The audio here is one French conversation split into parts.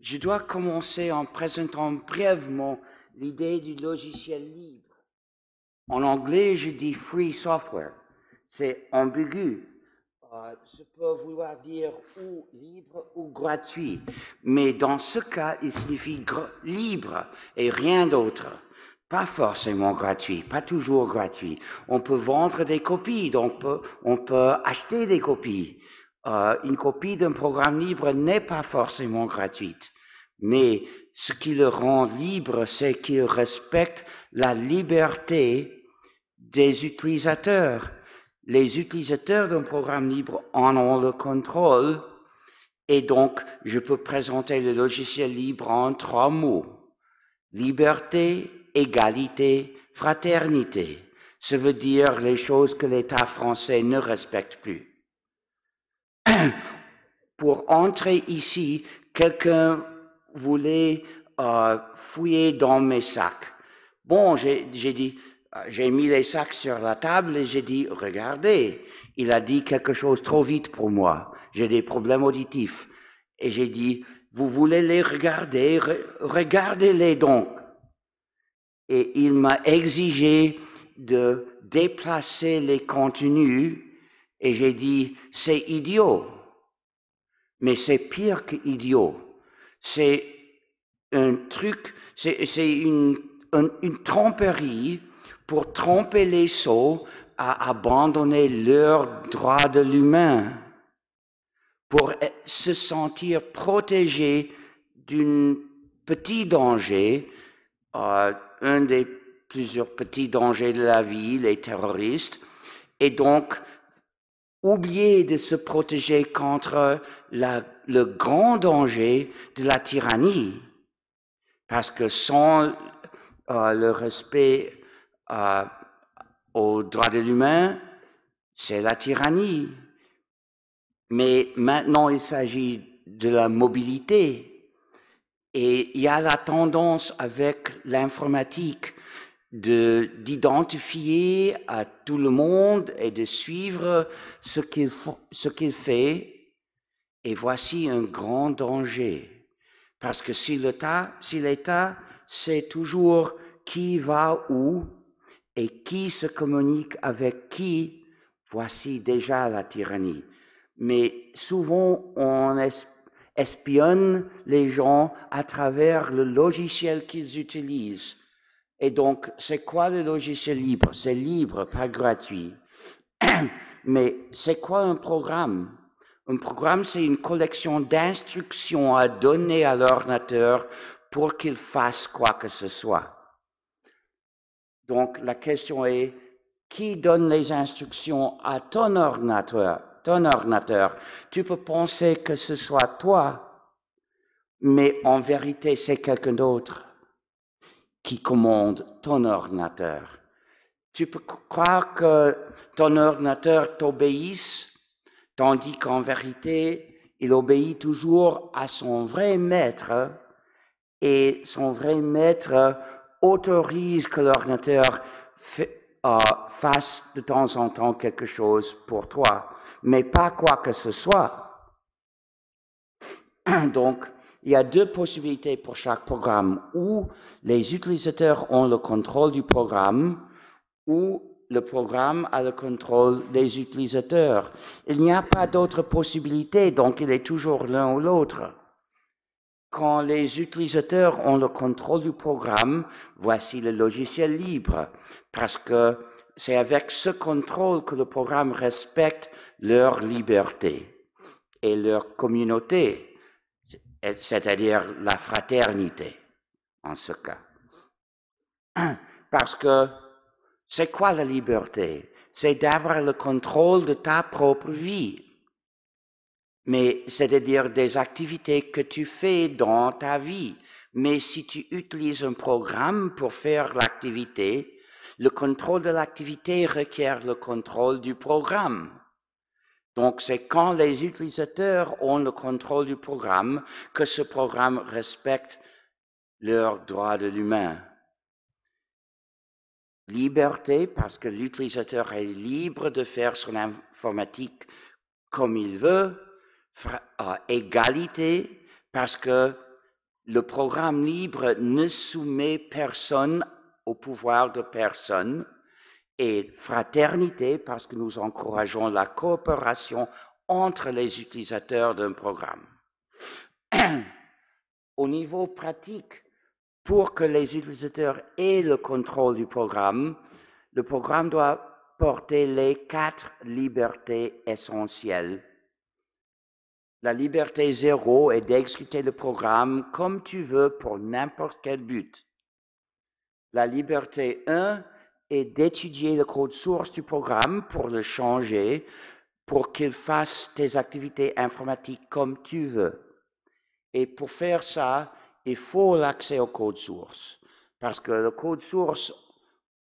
Je dois commencer en présentant brièvement l'idée du logiciel libre. En anglais, je dis free software. C'est ambigu. Ça peut vouloir dire ou libre ou gratuit. Mais dans ce cas, il signifie libre et rien d'autre. Pas forcément gratuit, pas toujours gratuit. On peut vendre des copies, donc on peut acheter des copies. Une copie d'un programme libre n'est pas forcément gratuite. Mais ce qui le rend libre, c'est qu'il respecte la liberté des utilisateurs. Les utilisateurs d'un programme libre en ont le contrôle et donc je peux présenter le logiciel libre en 3 mots. Liberté, égalité, fraternité. Ça veut dire les choses que l'État français ne respecte plus. Pour entrer ici, quelqu'un voulait fouiller dans mes sacs. Bon, j'ai dit, j'ai mis les sacs sur la table et j'ai dit, regardez, il a dit quelque chose trop vite pour moi. J'ai des problèmes auditifs. Et j'ai dit, vous voulez les regarder, regardez-les donc. Et il m'a exigé de déplacer les contenus et j'ai dit, c'est idiot. Mais c'est pire qu'idiot. C'est un truc, c'est une tromperie pour tromper les sots à abandonner leur droit de l'humain, pour se sentir protégé d'un petit danger, un des plusieurs petits dangers de la vie, les terroristes, et donc oublier de se protéger contre le grand danger de la tyrannie. Parce que sans le respect aux droits de l'humain, c'est la tyrannie. Mais maintenant, il s'agit de la mobilité. Et il y a la tendance avec l'informatique d'identifier à tout le monde et de suivre ce qu'il fait. Et voici un grand danger. Parce que si l'État sait toujours qui va où et qui se communique avec qui, voici déjà la tyrannie. Mais souvent, on espionne les gens à travers le logiciel qu'ils utilisent. Et donc, c'est quoi le logiciel libre? C'est libre, pas gratuit. Mais c'est quoi un programme? Un programme, c'est une collection d'instructions à donner à l'ordinateur pour qu'il fasse quoi que ce soit. Donc, la question est, qui donne les instructions à ton ordinateur? Tu peux penser que ce soit toi, mais en vérité, c'est quelqu'un d'autre qui commande ton ordinateur. Tu peux croire que ton ordinateur t'obéisse, tandis qu'en vérité, il obéit toujours à son vrai maître, et son vrai maître autorise que l'ordinateur fasse de temps en temps quelque chose pour toi, mais pas quoi que ce soit. Donc, il y a 2 possibilités pour chaque programme, où les utilisateurs ont le contrôle du programme, ou le programme a le contrôle des utilisateurs. Il n'y a pas d'autre possibilité, donc il est toujours l'un ou l'autre. Quand les utilisateurs ont le contrôle du programme, voici le logiciel libre, parce que c'est avec ce contrôle que le programme respecte leur liberté et leur communauté, c'est-à-dire la fraternité, en ce cas. Parce que c'est quoi la liberté? C'est d'avoir le contrôle de ta propre vie. Mais c'est-à-dire des activités que tu fais dans ta vie. Mais si tu utilises un programme pour faire l'activité, le contrôle de l'activité requiert le contrôle du programme. Donc c'est quand les utilisateurs ont le contrôle du programme que ce programme respecte leurs droits de l'humain. Liberté, parce que l'utilisateur est libre de faire son informatique comme il veut. Égalité, parce que le programme libre ne soumet personne au pouvoir de personne, et fraternité parce que nous encourageons la coopération entre les utilisateurs d'un programme. Au niveau pratique, pour que les utilisateurs aient le contrôle du programme, le programme doit porter les 4 libertés essentielles. La liberté 0 est d'exécuter le programme comme tu veux pour n'importe quel but. La liberté 1 est d'étudier le code source du programme pour le changer, pour qu'il fasse tes activités informatiques comme tu veux. Et pour faire ça, il faut l'accès au code source. Parce que le code source,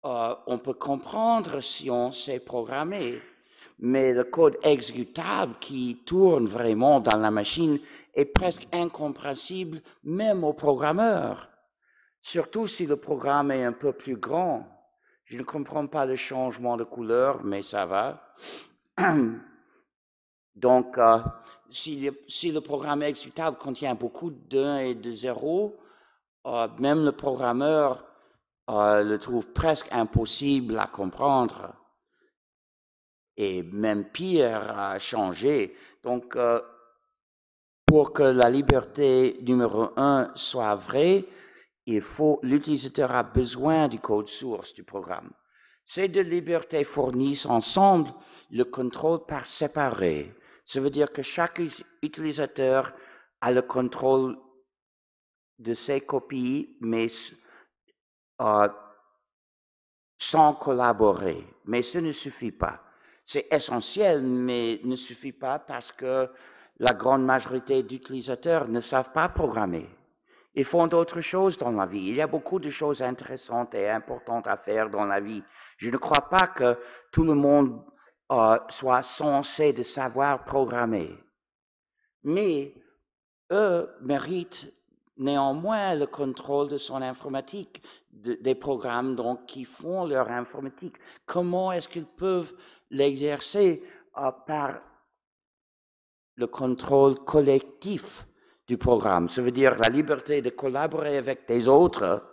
on peut comprendre si on sait programmer, mais le code exécutable qui tourne vraiment dans la machine est presque incompréhensible même aux programmeurs. Surtout si le programme est un peu plus grand. Je ne comprends pas le changement de couleur, mais ça va. Donc, si le programme exécutable contient beaucoup d'1 et de 0, même le programmeur le trouve presque impossible à comprendre et même pire à changer. Donc, pour que la liberté numéro 1 soit vraie, l'utilisateur a besoin du code source du programme. Ces deux libertés fournissent ensemble le contrôle par séparé. Ça veut dire que chaque utilisateur a le contrôle de ses copies, mais sans collaborer. Mais ce ne suffit pas. C'est essentiel, mais ne suffit pas parce que la grande majorité d'utilisateurs ne savent pas programmer. Ils font d'autres choses dans la vie. Il y a beaucoup de choses intéressantes et importantes à faire dans la vie. Je ne crois pas que tout le monde soit censé de savoir programmer. Mais eux méritent néanmoins le contrôle de son informatique, des programmes donc, qui font leur informatique. Comment est-ce qu'ils peuvent l'exercer par le contrôle collectif du programme? Ça veut dire la liberté de collaborer avec des autres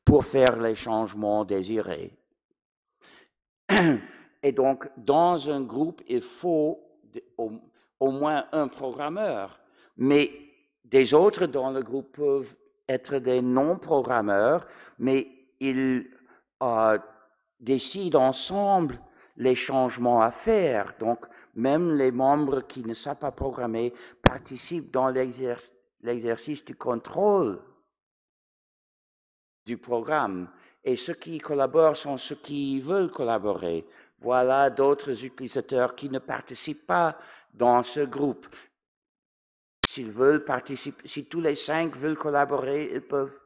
pour faire les changements désirés. Et donc, dans un groupe, il faut au moins un programmeur, mais des autres dans le groupe peuvent être des non-programmeurs, mais ils décident ensemble les changements à faire. Donc, même les membres qui ne savent pas programmer participent dans l'exercice du contrôle du programme. Et ceux qui collaborent sont ceux qui veulent collaborer. Voilà d'autres utilisateurs qui ne participent pas dans ce groupe. S'ils veulent participer, si tous les 5 veulent collaborer, ils peuvent.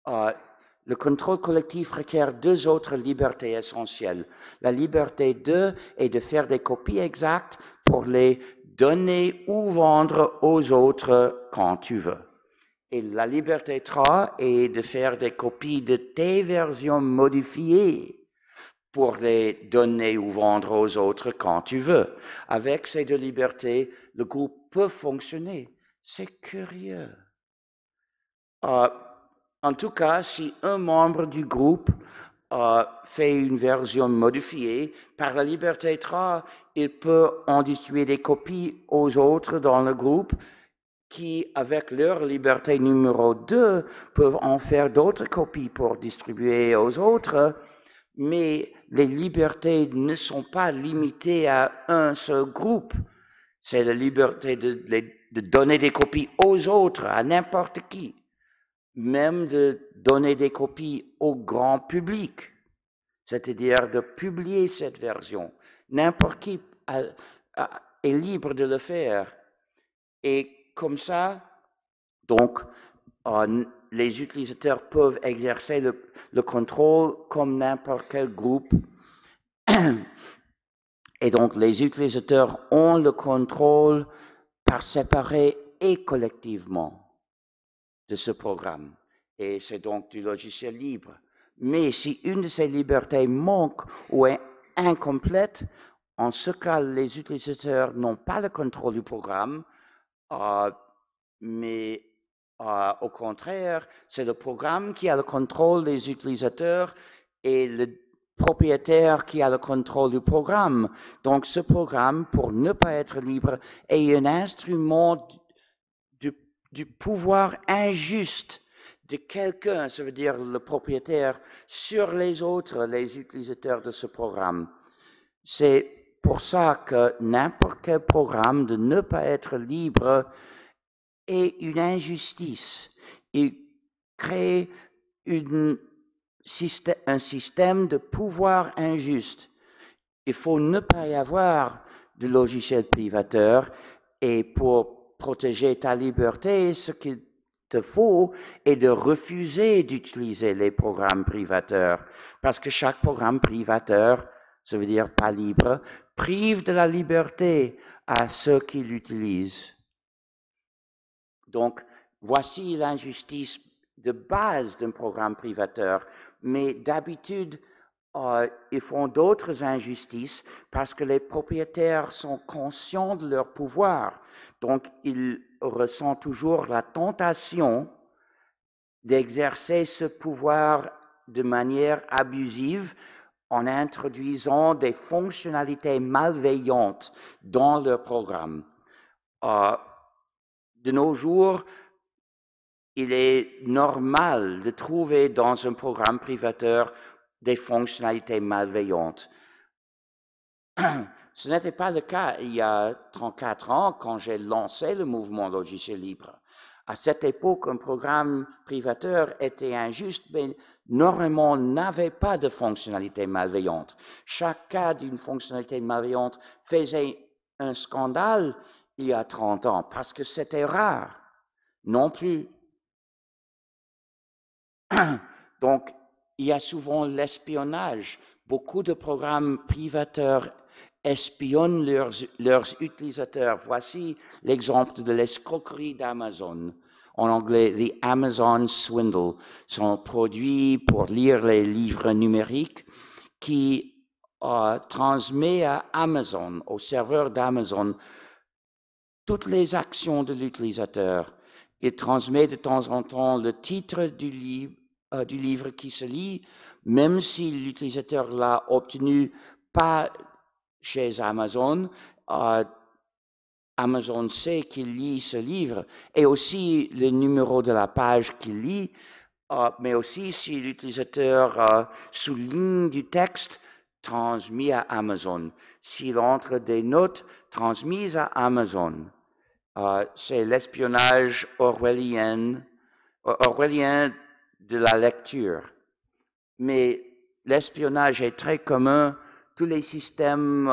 Le contrôle collectif requiert 2 autres libertés essentielles. La liberté 2 est de faire des copies exactes pour les donner ou vendre aux autres quand tu veux. Et la liberté 3 est de faire des copies de tes versions modifiées pour les donner ou vendre aux autres quand tu veux. Avec ces 2 libertés, le groupe peut fonctionner. C'est curieux. En tout cas, si un membre du groupe fait une version modifiée, par la liberté 3, il peut en distribuer des copies aux autres dans le groupe qui, avec leur liberté numéro 2, peuvent en faire d'autres copies pour distribuer aux autres, mais les libertés ne sont pas limitées à un seul groupe. C'est la liberté de donner des copies aux autres, à n'importe qui, même de donner des copies au grand public, c'est-à-dire de publier cette version. N'importe qui est libre de le faire. Et comme ça, donc, les utilisateurs peuvent exercer le contrôle comme n'importe quel groupe. Et donc, les utilisateurs ont le contrôle par séparé et collectivement de ce programme. Et c'est donc du logiciel libre. Mais si une de ces libertés manque ou est incomplète, en ce cas, les utilisateurs n'ont pas le contrôle du programme, mais Au contraire, c'est le programme qui a le contrôle des utilisateurs et le propriétaire qui a le contrôle du programme. Donc ce programme, pour ne pas être libre, est un instrument du pouvoir injuste de quelqu'un, ça veut dire le propriétaire, sur les autres, les utilisateurs de ce programme. C'est pour ça que n'importe quel programme de ne pas être libre est une injustice. Il crée un système de pouvoir injuste. Il faut ne pas y avoir de logiciel privateur et pour protéger ta liberté, ce qu'il te faut est de refuser d'utiliser les programmes privateurs parce que chaque programme privateur, ça veut dire pas libre, prive de la liberté à ceux qui l'utilisent. Donc, voici l'injustice de base d'un programme privateur. Mais d'habitude, ils font d'autres injustices parce que les propriétaires sont conscients de leur pouvoir. Donc, ils ressentent toujours la tentation d'exercer ce pouvoir de manière abusive en introduisant des fonctionnalités malveillantes dans leur programme. De nos jours, il est normal de trouver dans un programme privateur des fonctionnalités malveillantes. Ce n'était pas le cas il y a 34 ans quand j'ai lancé le mouvement logiciel libre. À cette époque, un programme privateur était injuste, mais normalement n'avait pas de fonctionnalité malveillante. Chaque cas d'une fonctionnalité malveillante faisait un scandale il y a 30 ans parce que c'était rare. Non plus. Donc, il y a souvent l'espionnage. Beaucoup de programmes privateurs espionnent leurs utilisateurs. Voici l'exemple de l'escroquerie d'Amazon. En anglais, The Amazon Swindle. Sont produits pour lire les livres numériques qui transmet à Amazon, au serveur d'Amazon, toutes les actions de l'utilisateur. Il transmet de temps en temps le titre du livre qui se lit, même si l'utilisateur l'a obtenu pas chez Amazon. Amazon sait qu'il lit ce livre et aussi le numéro de la page qu'il lit, mais aussi si l'utilisateur souligne du texte transmis à Amazon, s'il entre des notes transmises à Amazon. C'est l'espionnage orwellien de la lecture. Mais l'espionnage est très commun. Tous les systèmes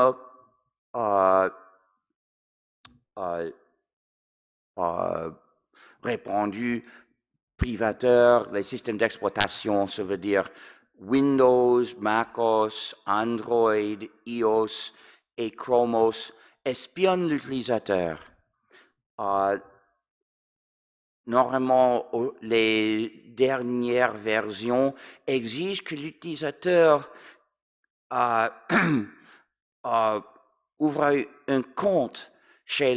répandus, privateurs, les systèmes d'exploitation, ça veut dire Windows, MacOS, Android, iOS et Chromos, espionnent l'utilisateur. Normalement, les dernières versions exigent que l'utilisateur ouvre un compte chez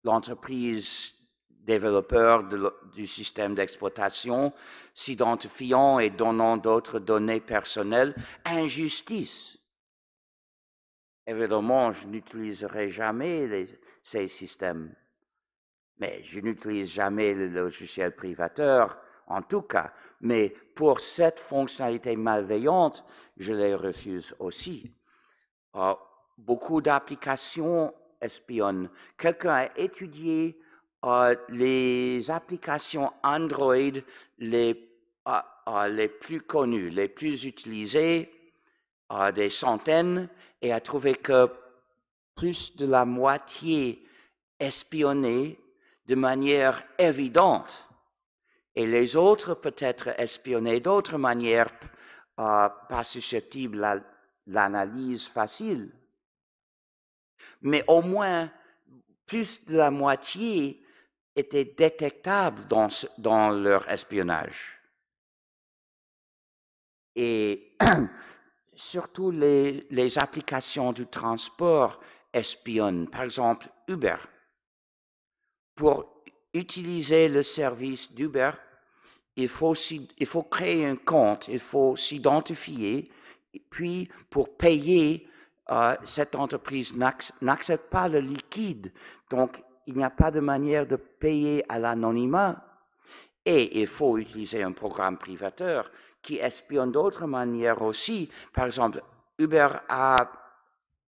l'entreprise développeur du système d'exploitation, s'identifiant et donnant d'autres données personnelles. Injustice. Évidemment, je n'utiliserai jamais ces systèmes. Mais je n'utilise jamais le logiciel privateur, en tout cas. Mais pour cette fonctionnalité malveillante, je les refuse aussi. Beaucoup d'applications espionnent. Quelqu'un a étudié les applications Android les plus connues, les plus utilisées, des centaines, et a trouvé que plus de la moitié espionnaient de manière évidente, et les autres peut-être espionner d'autres manières pas susceptibles à l'analyse facile. Mais au moins, plus de la moitié étaient détectables dans leur espionnage. Et surtout les applications du transport espionnent. Par exemple, Uber. pour utiliser le service d'Uber, il faut créer un compte, il faut s'identifier, puis pour payer, cette entreprise n'accepte pas le liquide, donc il n'y a pas de manière de payer à l'anonymat, et il faut utiliser un programme privateur qui espionne d'autres manières aussi. Par exemple, Uber a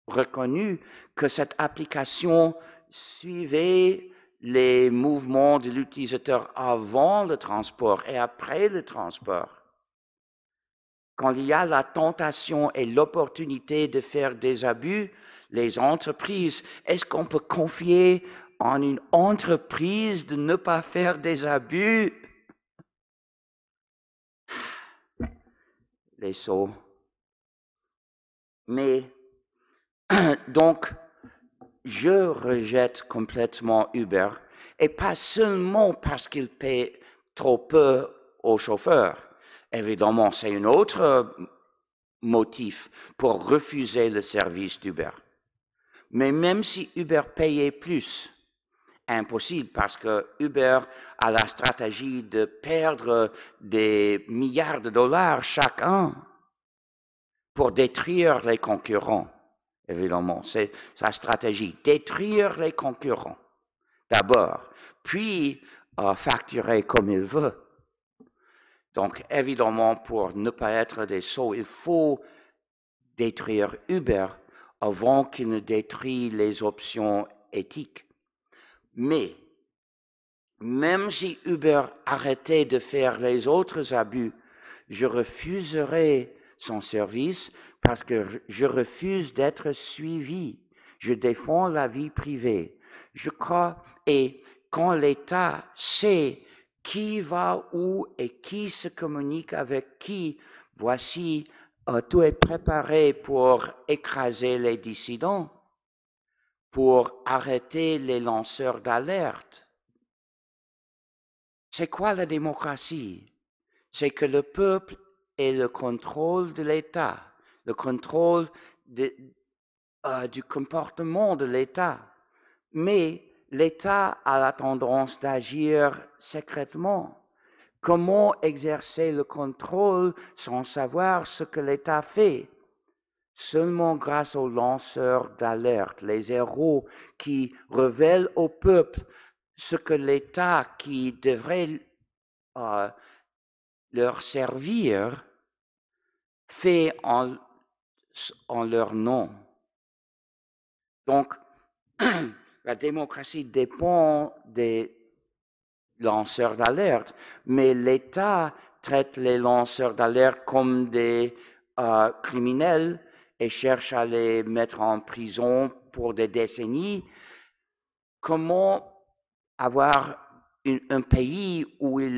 reconnu que cette application suivait les mouvements de l'utilisateur avant le transport et après le transport. Quand il y a la tentation et l'opportunité de faire des abus, les entreprises, est-ce qu'on peut confier en une entreprise de ne pas faire des abus? Les sots. Mais, donc, je rejette complètement Uber, et pas seulement parce qu'il paie trop peu aux chauffeurs. Évidemment, c'est un autre motif pour refuser le service d'Uber. Mais même si Uber payait plus, impossible parce que Uber a la stratégie de perdre des milliards de dollars chaque an pour détruire les concurrents. Évidemment, c'est sa stratégie, détruire les concurrents d'abord, puis facturer comme il veut. Donc, évidemment, pour ne pas être des sots, il faut détruire Uber avant qu'il ne détruise les options éthiques. Mais, même si Uber arrêtait de faire les autres abus, je refuserais son service parce que je refuse d'être suivi. Je défends la vie privée. Je crois, et quand l'État sait qui va où et qui se communique avec qui, voici, tout est préparé pour écraser les dissidents, pour arrêter les lanceurs d'alerte. C'est quoi la démocratie? C'est que le peuple ait le contrôle de l'État, le contrôle du comportement de l'État. Mais l'État a la tendance d'agir secrètement. Comment exercer le contrôle sans savoir ce que l'État fait? Seulement grâce aux lanceurs d'alerte, les héros qui révèlent au peuple ce que l'État qui devrait leur servir fait en leur nom. Donc, la démocratie dépend des lanceurs d'alerte, mais l'État traite les lanceurs d'alerte comme des criminels et cherche à les mettre en prison pour des décennies. Comment avoir un pays où il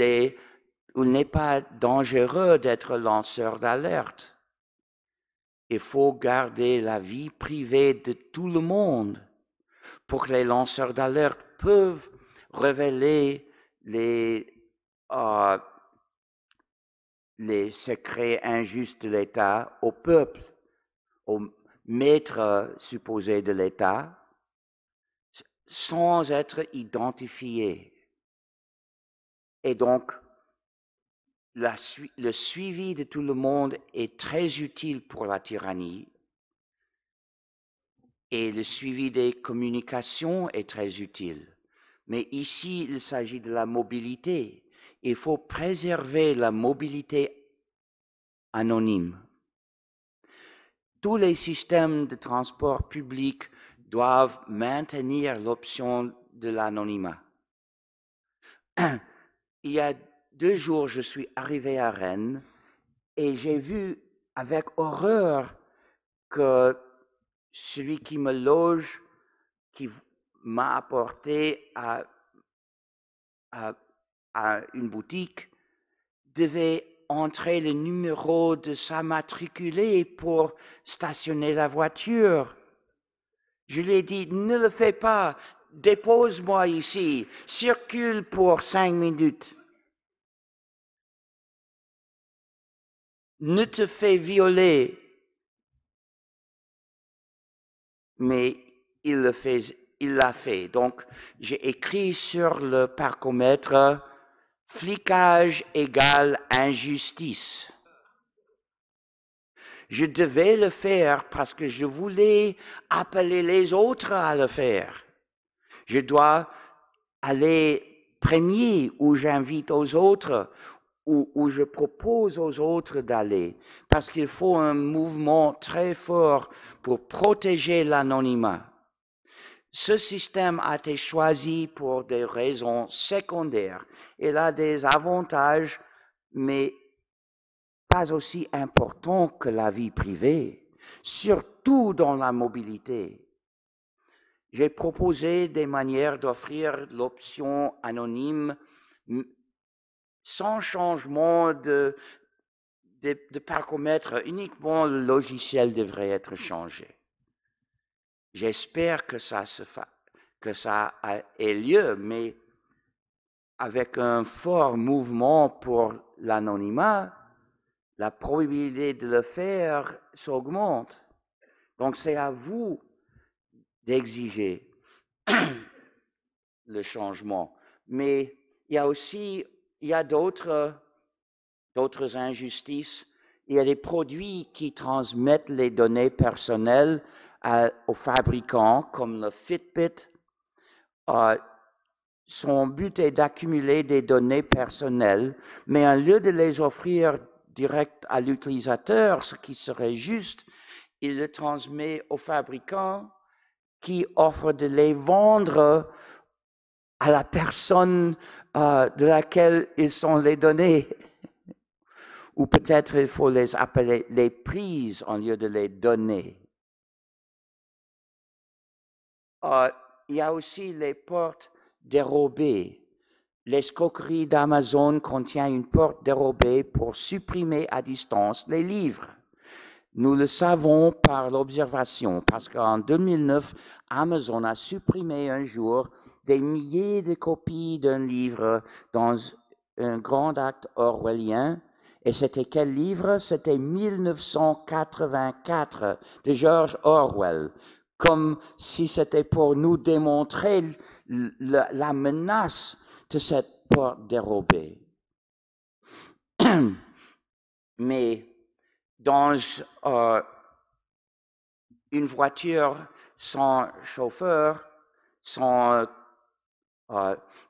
n'est pas dangereux d'être lanceur d'alerte? Il faut garder la vie privée de tout le monde pour que les lanceurs d'alerte peuvent révéler les secrets injustes de l'État au peuple, aux maîtres supposés de l'État, sans être identifiés. Et donc, le suivi de tout le monde est très utile pour la tyrannie, et le suivi des communications est très utile. Mais ici, il s'agit de la mobilité. Il faut préserver la mobilité anonyme. Tous les systèmes de transport public doivent maintenir l'option de l'anonymat. Il y a 2 jours, je suis arrivé à Rennes et j'ai vu avec horreur que celui qui me loge, qui m'a apporté à une boutique, devait entrer le numéro de sa matriculée pour stationner la voiture. Je lui ai dit, ne le fais pas, dépose-moi ici, circule pour 5 minutes. Ne te fais violer. Mais il le il l'a fait. Donc, j'ai écrit sur le parcomètre flicage égale injustice. Je devais le faire parce que je voulais appeler les autres à le faire. Je dois aller premier où j'invite aux autres, où je propose aux autres d'aller, parce qu'il faut un mouvement très fort pour protéger l'anonymat. Ce système a été choisi pour des raisons secondaires. Il a des avantages, mais pas aussi importants que la vie privée, surtout dans la mobilité. J'ai proposé des manières d'offrir l'option anonyme sans changement de parcomètre, uniquement le logiciel devrait être changé. J'espère que ça ait lieu, mais avec un fort mouvement pour l'anonymat, la probabilité de le faire s'augmente. Donc c'est à vous d'exiger le changement. Mais il y a d'autres injustices. Il y a des produits qui transmettent les données personnelles aux fabricants, comme le Fitbit. Son but est d'accumuler des données personnelles, mais au lieu de les offrir direct à l'utilisateur, ce qui serait juste, il le transmet aux fabricants qui offrent de les vendre à la personne de laquelle ils sont les données. Ou peut-être il faut les appeler les prises en lieu de les donner. Il y a aussi les portes dérobées. L'escroquerie d'Amazon contient une porte dérobée pour supprimer à distance les livres. Nous le savons par l'observation, parce qu'en 2009, Amazon a supprimé un jour des milliers de copies d'un livre dans un grand acte orwellien. Et c'était quel livre? C'était 1984 de George Orwell, comme si c'était pour nous démontrer la menace de cette porte dérobée. Mais dans une voiture sans chauffeur,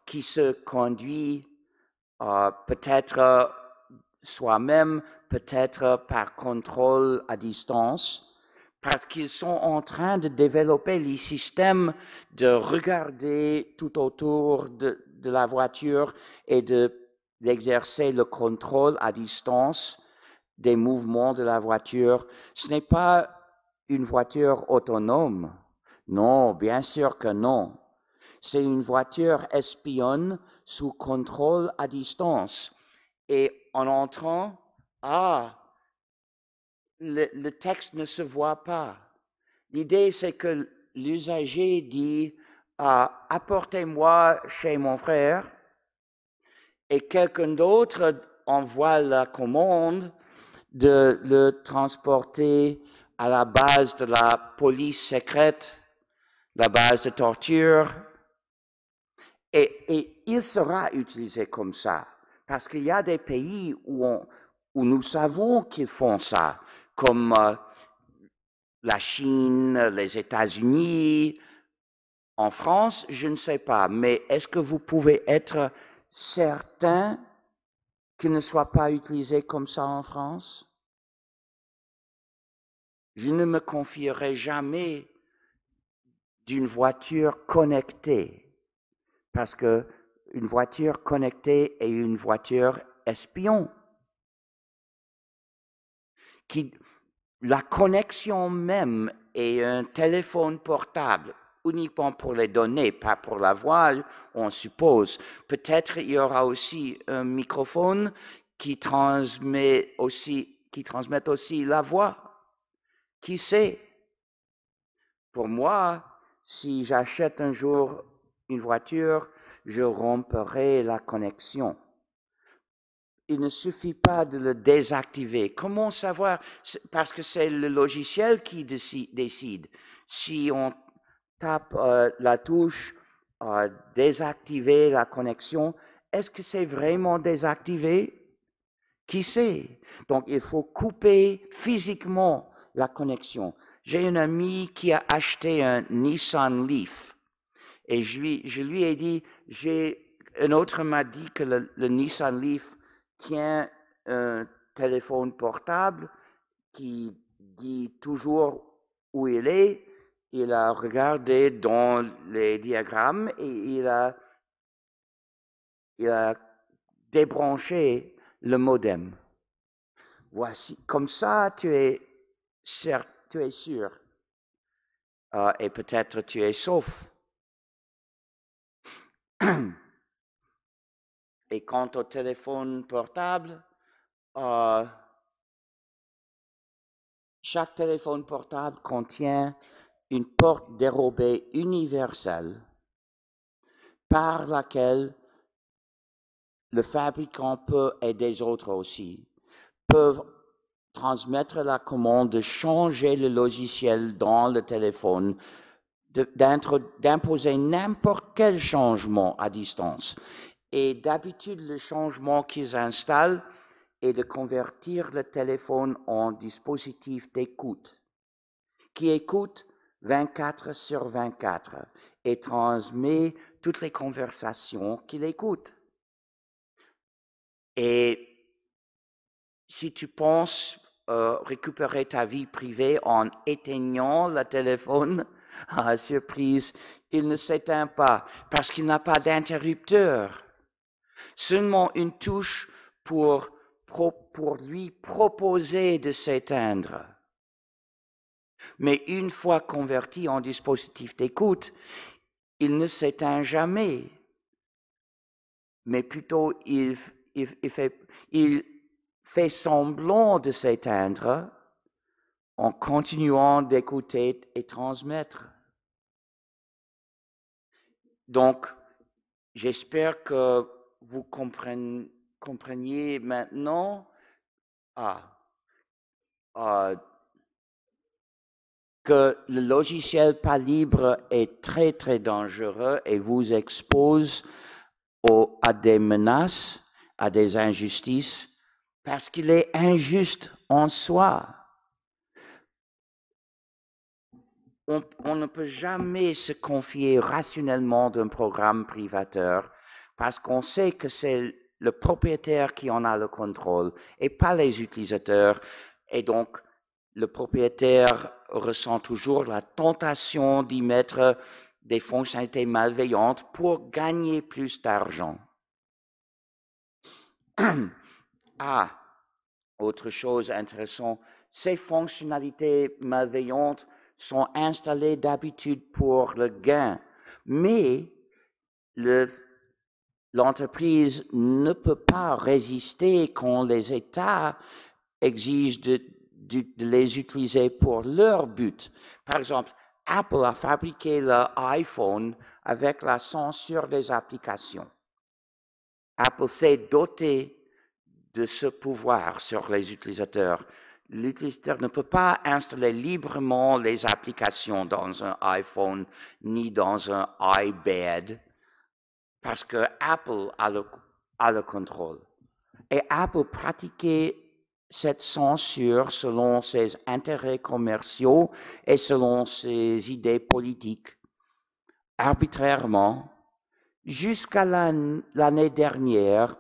qui se conduit peut-être soi-même, peut-être par contrôle à distance, parce qu'ils sont en train de développer les systèmes de regarder tout autour de la voiture et d'exercer le contrôle à distance des mouvements de la voiture. Ce n'est pas une voiture autonome. Non, bien sûr que non. C'est une voiture espionne sous contrôle à distance. Et en entrant, le texte ne se voit pas. L'idée, c'est que l'usager dit, apportez-moi chez mon frère, et quelqu'un d'autre envoie la commande de le transporter à la base de la police secrète, la base de torture, et il sera utilisé comme ça. Parce qu'il y a des pays où nous savons qu'ils font ça, comme la Chine, les États-Unis. En France, je ne sais pas, mais est-ce que vous pouvez être certain qu'il ne soit pas utilisé comme ça en France? Je ne me confierai jamais d'une voiture connectée, parce que une voiture connectée est une voiture espion. La connexion même est un téléphone portable, uniquement pour les données, pas pour la voix, on suppose. Peut-être il y aura aussi un microphone qui transmet aussi la voix. Qui sait? Pour moi, si j'achète un jour une voiture, je romprai la connexion. Il ne suffit pas de le désactiver. Comment savoir? Parce que c'est le logiciel qui décide. Si on tape la touche désactiver la connexion, est-ce que c'est vraiment désactivé? Qui sait? Donc, il faut couper physiquement la connexion. J'ai un ami qui a acheté un Nissan Leaf et je lui ai dit, un autre m'a dit que le Nissan Leaf tient un téléphone portable qui dit toujours où il est. Il a regardé dans les diagrammes et il a débranché le modem. Voici, comme ça, tu es sûr, et peut-être tu es sauf. Et quant au téléphone portable, chaque téléphone portable contient une porte dérobée universelle par laquelle le fabricant peut, et des autres aussi, peuvent transmettre la commande de changer le logiciel dans le téléphone, d'imposer n'importe quel changement à distance. Et d'habitude, le changement qu'ils installent est de convertir le téléphone en dispositif d'écoute, qui écoute 24/24 et transmet toutes les conversations qu'il écoute. Et si tu penses récupérer ta vie privée en éteignant le téléphone, surprise, il ne s'éteint pas parce qu'il n'a pas d'interrupteur. Seulement une touche pour lui proposer de s'éteindre. Mais une fois converti en dispositif d'écoute, il ne s'éteint jamais. Mais plutôt, il fait semblant de s'éteindre en continuant d'écouter et transmettre. Donc, j'espère que vous compreniez maintenant que le logiciel pas libre est très très dangereux et vous expose à des menaces, à des injustices, parce qu'il est injuste en soi. On ne peut jamais se confier rationnellement d'un programme privateur parce qu'on sait que c'est le propriétaire qui en a le contrôle et pas les utilisateurs. Et donc, le propriétaire ressent toujours la tentation d'y mettre des fonctionnalités malveillantes pour gagner plus d'argent. Autre chose intéressante, ces fonctionnalités malveillantes sont installées d'habitude pour le gain, mais l'entreprise ne peut pas résister quand les États exigent de les utiliser pour leur but. Par exemple, Apple a fabriqué l'iPhone avec la censure des applications. Apple s'est doté de ce pouvoir sur les utilisateurs. L'utilisateur ne peut pas installer librement les applications dans un iPhone ni dans un iPad parce que Apple a le contrôle. Et Apple pratiquait cette censure selon ses intérêts commerciaux et selon ses idées politiques, arbitrairement, jusqu'à l'année dernière,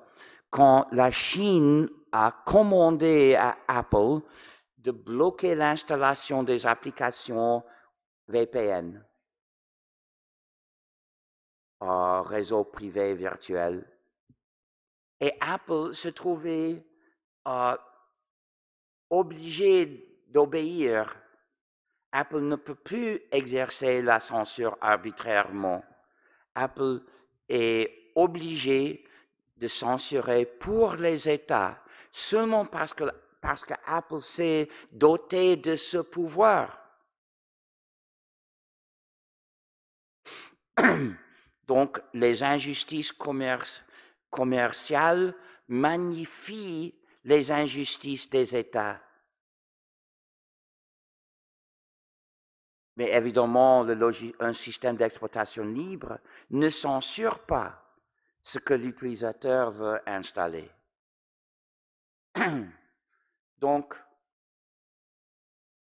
quand la Chine a commandé à Apple de bloquer l'installation des applications VPN, réseau privé virtuel. Et Apple se trouvait obligé d'obéir. Apple ne peut plus exercer la censure arbitrairement. Apple est obligé de censurer pour les États, seulement parce que Apple s'est doté de ce pouvoir. Donc, les injustices commerciales magnifient les injustices des États. Mais évidemment, un système d'exploitation libre ne censure pas ce que l'utilisateur veut installer. Donc,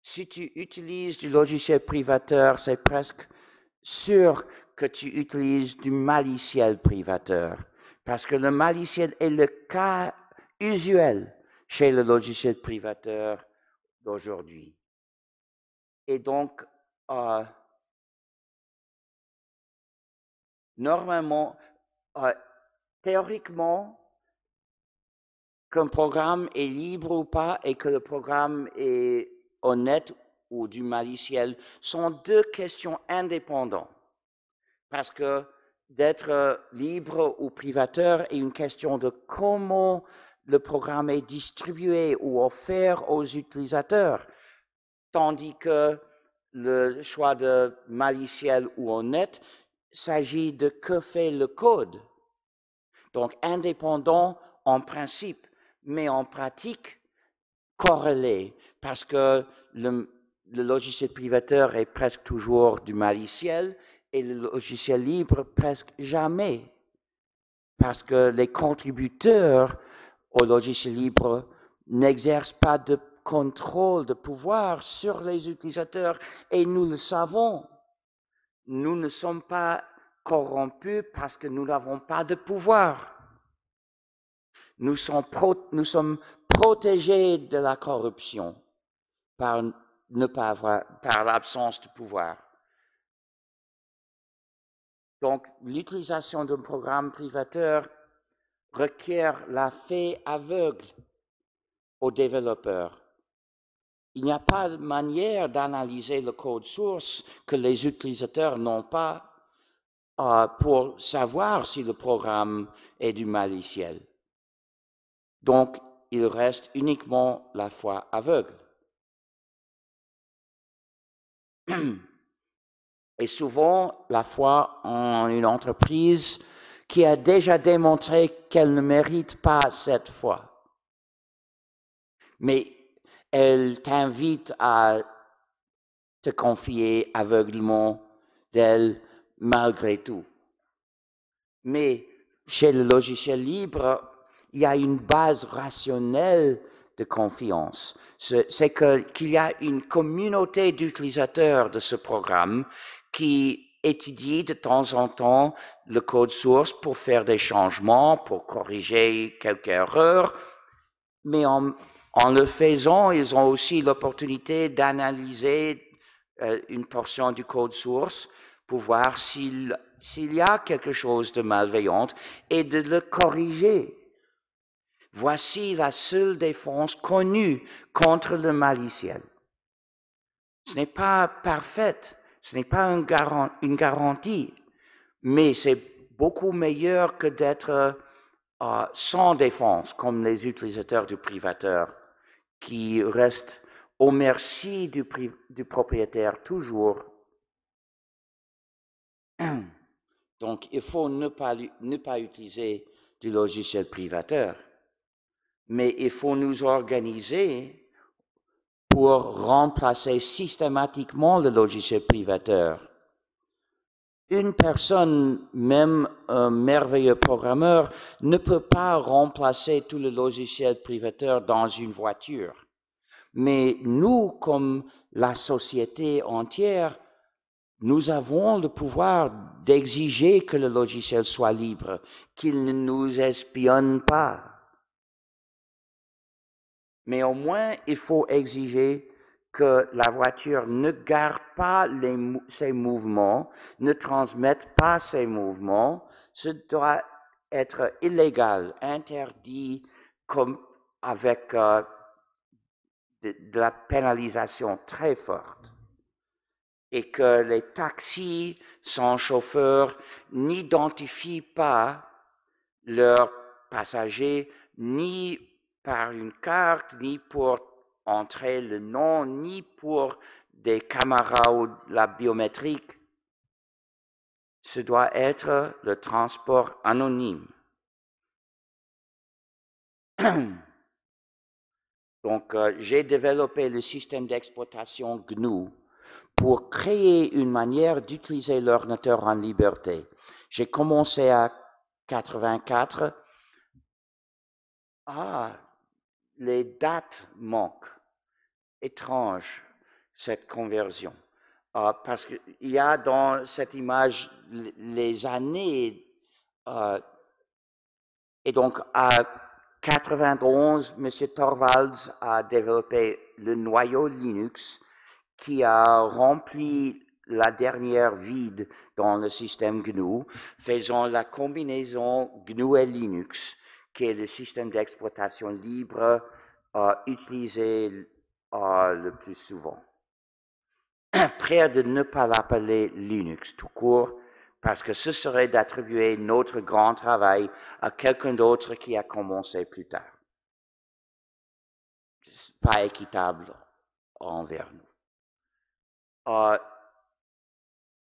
si tu utilises du logiciel privateur, c'est presque sûr que tu utilises du maliciel privateur. Parce que le maliciel est le cas usuel chez le logiciel privateur d'aujourd'hui. Et donc, normalement, théoriquement, qu'un programme est libre ou pas et que le programme est honnête ou du maliciel sont deux questions indépendantes. Parce que d'être libre ou privateur est une question de comment le programme est distribué ou offert aux utilisateurs, tandis que le choix de maliciel ou honnête s'agit de que fait le code. Donc indépendant en principe, mais en pratique corrélé, parce que le logiciel privateur est presque toujours du maliciel et le logiciel libre presque jamais, parce que les contributeurs au logiciel libre n'exercent pas de contrôle, de pouvoir sur les utilisateurs, et nous le savons. Nous ne sommes pas corrompus parce que nous n'avons pas de pouvoir. Nous sommes protégés de la corruption par l'absence de pouvoir. Donc, l'utilisation d'un programme privateur requiert la fait aveugle aux développeurs. Il n'y a pas de manière d'analyser le code source que les utilisateurs n'ont pas pour savoir si le programme est du maliciel. Donc, il reste uniquement la foi aveugle. Et souvent, la foi en une entreprise qui a déjà démontré qu'elle ne mérite pas cette foi. Mais elle t'invite à te confier aveuglement d'elle malgré tout. Mais chez le logiciel libre, il y a une base rationnelle de confiance. C'est qu'il y a une communauté d'utilisateurs de ce programme qui étudie de temps en temps le code source pour faire des changements, pour corriger quelques erreurs, mais en le faisant, ils ont aussi l'opportunité d'analyser une portion du code source pour voir s'il y a quelque chose de malveillant et de le corriger. Voici la seule défense connue contre le maliciel. Ce n'est pas parfait, ce n'est pas une garantie, mais c'est beaucoup meilleur que d'être sans défense, comme les utilisateurs du privateur, qui restent au merci du propriétaire toujours. Donc, il faut ne pas utiliser du logiciel privateur, mais il faut nous organiser pour remplacer systématiquement le logiciel privateur. Une personne, même un merveilleux programmeur, ne peut pas remplacer tout le logiciel privateur dans une voiture. Mais nous, comme la société entière, nous avons le pouvoir d'exiger que le logiciel soit libre, qu'il ne nous espionne pas. Mais au moins, il faut exiger que la voiture ne garde pas ses mouvements, ne transmette pas ses mouvements. Ce doit être illégal, interdit, comme avec de la pénalisation très forte. Et que les taxis sans chauffeur n'identifient pas leurs passagers ni par une carte, ni pour entrer le nom, ni pour des caméras ou la biométrique. Ce doit être le transport anonyme. Donc, j'ai développé le système d'exploitation GNU pour créer une manière d'utiliser l'ordinateur en liberté. J'ai commencé à 84. Ah, les dates manquent. Étrange, cette conversion. Parce qu'il y a dans cette image les années. Et donc, à 91, M. Torvalds a développé le noyau Linux qui a rempli la dernière vide dans le système GNU, faisant la combinaison GNU et Linux, qui est le système d'exploitation libre utilisé le plus souvent. Prêt de ne pas l'appeler Linux tout court, parce que ce serait d'attribuer notre grand travail à quelqu'un d'autre qui a commencé plus tard. Pas équitable envers nous.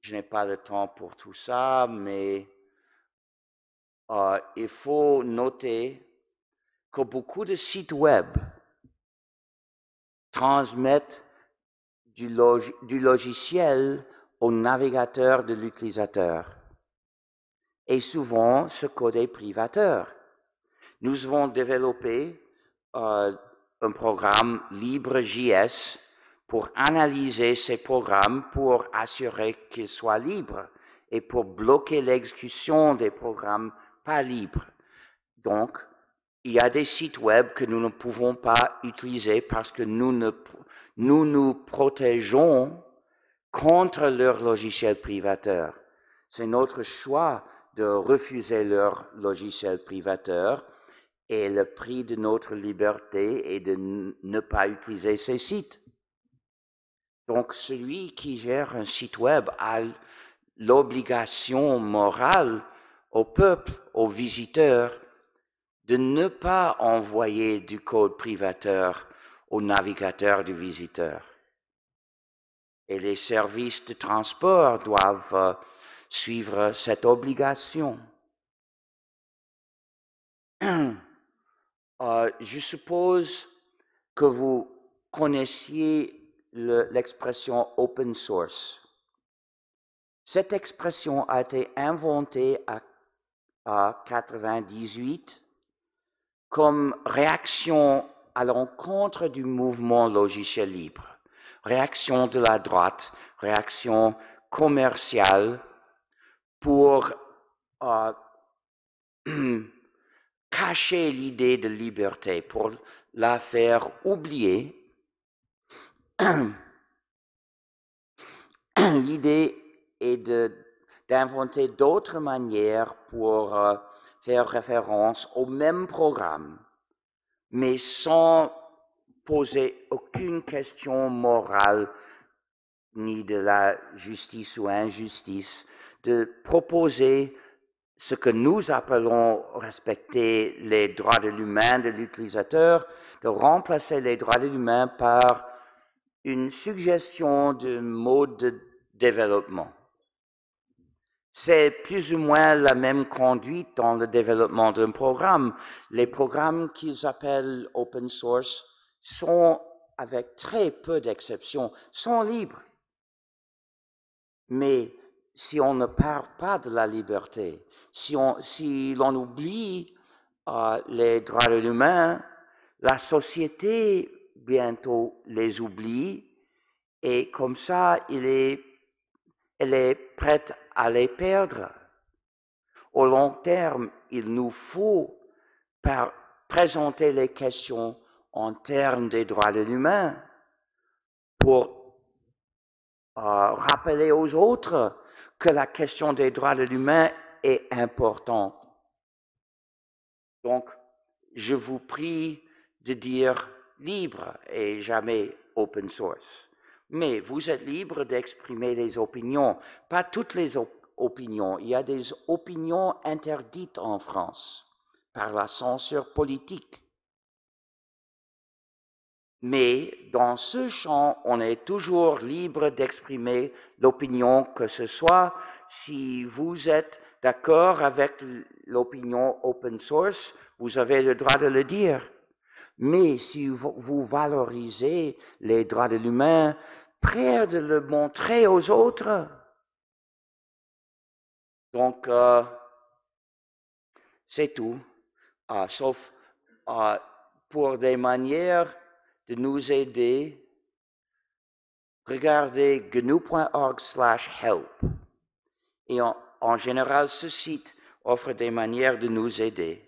Je n'ai pas le temps pour tout ça, mais il faut noter que beaucoup de sites web transmettent du logiciel au navigateur de l'utilisateur. Et souvent, ce code est privateur. Nous avons développé un programme LibreJS pour analyser ces programmes, pour assurer qu'ils soient libres et pour bloquer l'exécution des programmes pas libres. Donc, il y a des sites web que nous ne pouvons pas utiliser parce que nous nous protégeons contre leur logiciel privateur. C'est notre choix de refuser leur logiciel privateur et le prix de notre liberté est de ne pas utiliser ces sites. Donc, celui qui gère un site web a l'obligation morale au peuple, aux visiteurs, de ne pas envoyer du code privateur au navigateur du visiteur. Et les services de transport doivent suivre cette obligation. Je suppose que vous connaissiez l'expression open source. Cette expression a été inventée à 98 comme réaction à l'encontre du mouvement logiciel libre. Réaction de la droite, réaction commerciale pour cacher l'idée de liberté, pour la faire oublier. L'idée est d'inventer d'autres manières pour faire référence au même programme, mais sans poser aucune question morale ni de la justice ou injustice, de proposer ce que nous appelons respecter les droits de l'humain de l'utilisateur, de remplacer les droits de l'humain par une suggestion de mode de développement. C'est plus ou moins la même conduite dans le développement d'un programme. Les programmes qu'ils appellent open source sont, avec très peu d'exceptions, sont libres. Mais si on ne parle pas de la liberté, si l'on oublie les droits de l'humain, la société bientôt les oublie et comme ça, elle est prête à les perdre. Au long terme, il nous faut présenter les questions en termes des droits de l'humain pour rappeler aux autres que la question des droits de l'humain est importante. Donc, je vous prie de dire libre et jamais open source. Mais vous êtes libre d'exprimer les opinions, pas toutes les opinions. Il y a des opinions interdites en France par la censure politique. Mais dans ce champ, on est toujours libre d'exprimer l'opinion que ce soit. Si vous êtes d'accord avec l'opinion open source, vous avez le droit de le dire. Mais si vous valorisez les droits de l'humain, prêt de le montrer aux autres. Donc, c'est tout. Sauf pour des manières de nous aider, regardez gnu.org/help. Et en général, ce site offre des manières de nous aider.